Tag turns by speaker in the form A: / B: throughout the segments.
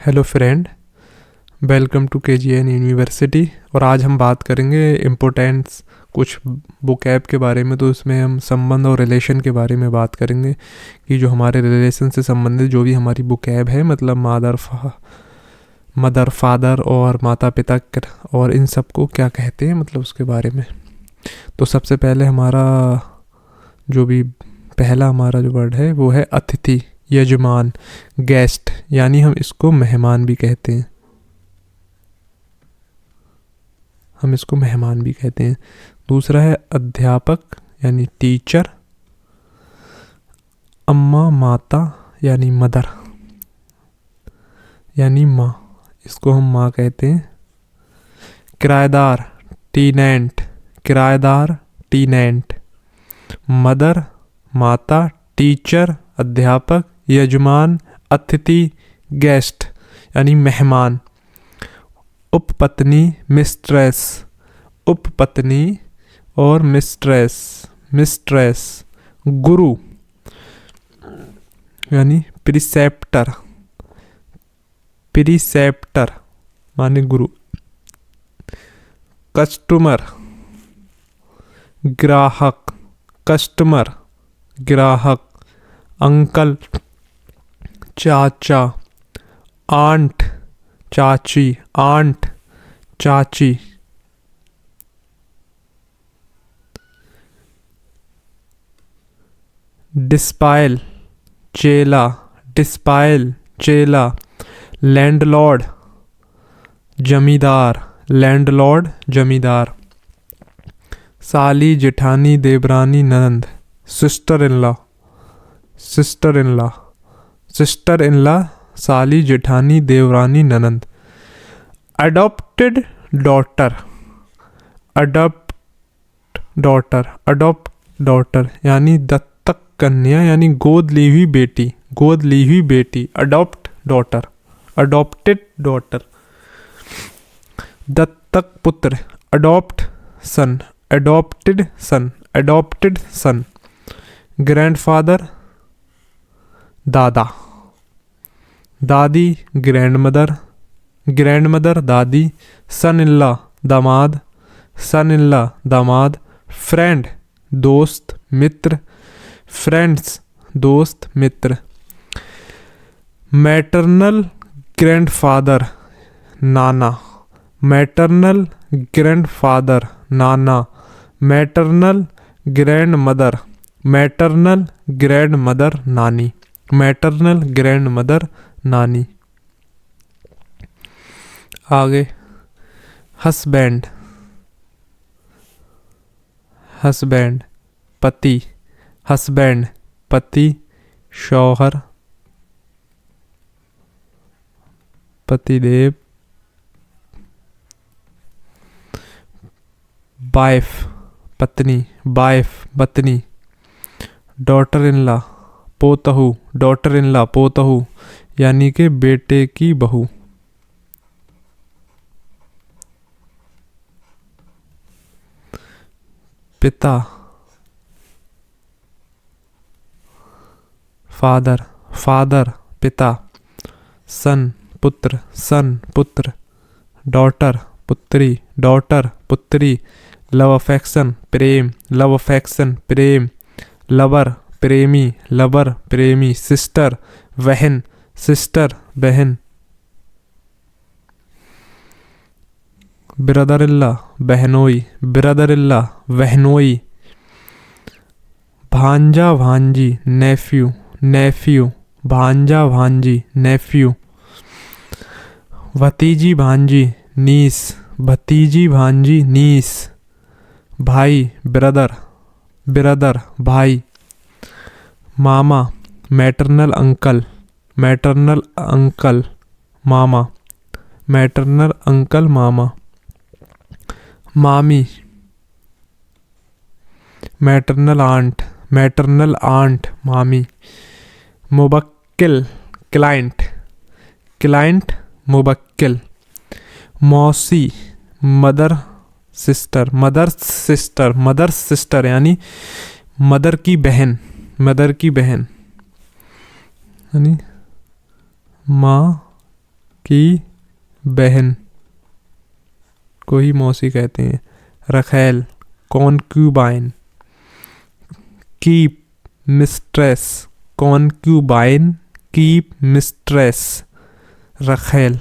A: Hello friend, welcome to KGN university. और आज हम बात करेंगे इम्पोर्टेंस कुछ बुकैब के बारे में। तो उसमें हम संबंध और रिलेशन के बारे में बात करेंगे कि जो हमारे रिलेशन से संबंधित जो भी हमारी बुकैब है, मतलब मदर फादर और माता पिता और इन सब को क्या कहते हैं, मतलब उसके बारे में। तो सबसे पहले पहला हमारा जो वर्ड है वो है अतिथि, यजमान, गेस्ट, यानी हम इसको मेहमान भी कहते हैं। दूसरा है अध्यापक यानी टीचर, अम्मा, माता यानी मदर यानी माँ, इसको हम माँ कहते हैं। किराएदार, टीनेंट, मदर, माता, टीचर, अध्यापक, यजमान, अतिथि, गेस्ट यानी मेहमान। उपपत्नी, और मिस्ट्रेस। गुरु यानी प्रिसेप्टर माने गुरु। कस्टमर, ग्राहक। अंकल, चाचा। आंट, चाची। डिस्पाइल, चेला। लैंडलॉर्ड, जमींदार। साली, जेठानी, देवरानी, ननंद। सिस्टर इन लॉ, साली, जेठानी, देवरानी, ननंद। अडॉप्टेड डॉटर यानी दत्तक कन्या यानी गोद ली हुई बेटी। Adopted daughter. दत्तक पुत्र, अडॉप्टेड सन। ग्रैंडफादर, दादी, ग्रैंडमदर, दादी। सन इन लॉ, दामाद। फ्रेंड, दोस्त, मित्र। फ्रेंड्स, दोस्त, मित्र। मैटरनल ग्रैंडफादर, नाना। मैटरनल ग्रैंडमदर, नानी। आगे हस्बैंड, पति, शौहर, पतिदेव। वाइफ, पत्नी। डॉटर इन लॉ, पोतहू यानी कि बेटे की बहू। पिता, फादर, पिता। सन, पुत्र। डॉटर, पुत्री। लव अफेक्शन, प्रेम। लवर, प्रेमी। सिस्टर, बहन। ब्रदर इन लॉ, बहनोई। भांजा, भांजी, नेफ्यू। भांजा, भांजी, नेफ्यू। भतीजी, भांजी, नीस। भाई, ब्रदर, भाई। मामा, मैटरनल अंकल, मामा। मामी, मैटरनल आंट, मामी। मुबक्किल, क्लाइंट, मुबक्किल। मौसी, मदर सिस्टर यानी मदर की बहन यानी माँ की बहन को ही मौसी कहते हैं। रखेल कॉन्क्यूबाइन, कीप मिस्ट्रेस, कॉन्क्यूबाइन कीप मिस्ट्रेस रखेल।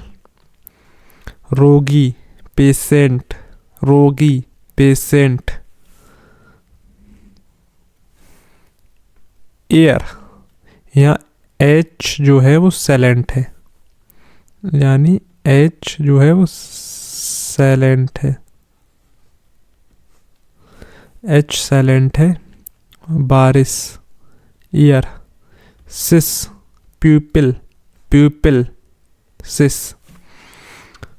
A: रोगी पेशेंट, रोगी पेशेंट। एयर, यहाँ एच जो है वो साइलेंट है, यानी एच जो है वो साइलेंट है, एच साइलेंट है। बारिश ईयर। सिस प्यूपिल, प्यूपिल सिस।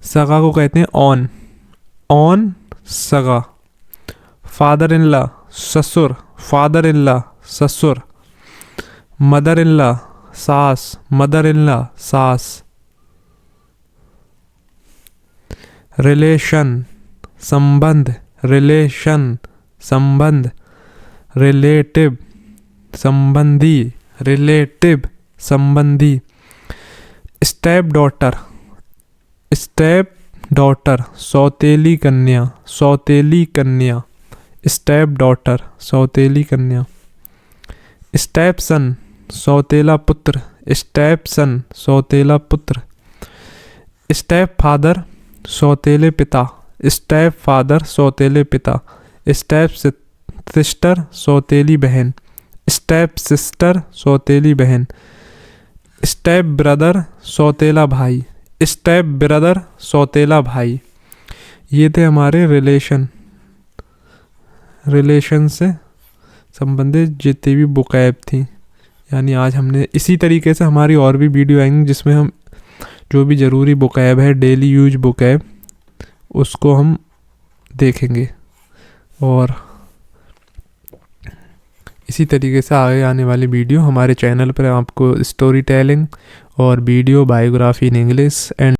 A: सगा को कहते हैं ऑन, ऑन सगा। फादर इन लॉ ससुर, फादर इन लॉ ससुर। मदर इन लॉ सास, मदर इन लॉ सास। रिलेशन संबंध, रिलेशन संबंध। रिलेटिव संबंधी, रिलेटिव संबंधी। स्टेप डॉटर, स्टेप डॉटर सौतेली कन्या, सौतेली कन्या। स्टेप डॉटर सौतेली कन्या। स्टेप सन सौतेला पुत्र, स्टेप सन सौतेला पुत्र। स्टेप फादर सौतेले पिता, स्टेप फादर सौतेले पिता। स्टेप सिस्टर सौतेली बहन, स्टेप सिस्टर सौतेली बहन। स्टेप ब्रदर सौतेला भाई, स्टेप ब्रदर सौतेला भाई। ये थे हमारे रिलेशन, रिलेशन से संबंधित जितनी भी बुकैब थी। यानी आज हमने इसी तरीके से हमारी और भी वीडियो आएंगी जिसमें हम जो भी ज़रूरी बुकैब है, डेली यूज बुकैब, उसको हम देखेंगे। और इसी तरीके से आगे आने वाली वीडियो हमारे चैनल पर आपको स्टोरी टेलिंग और video biography in English and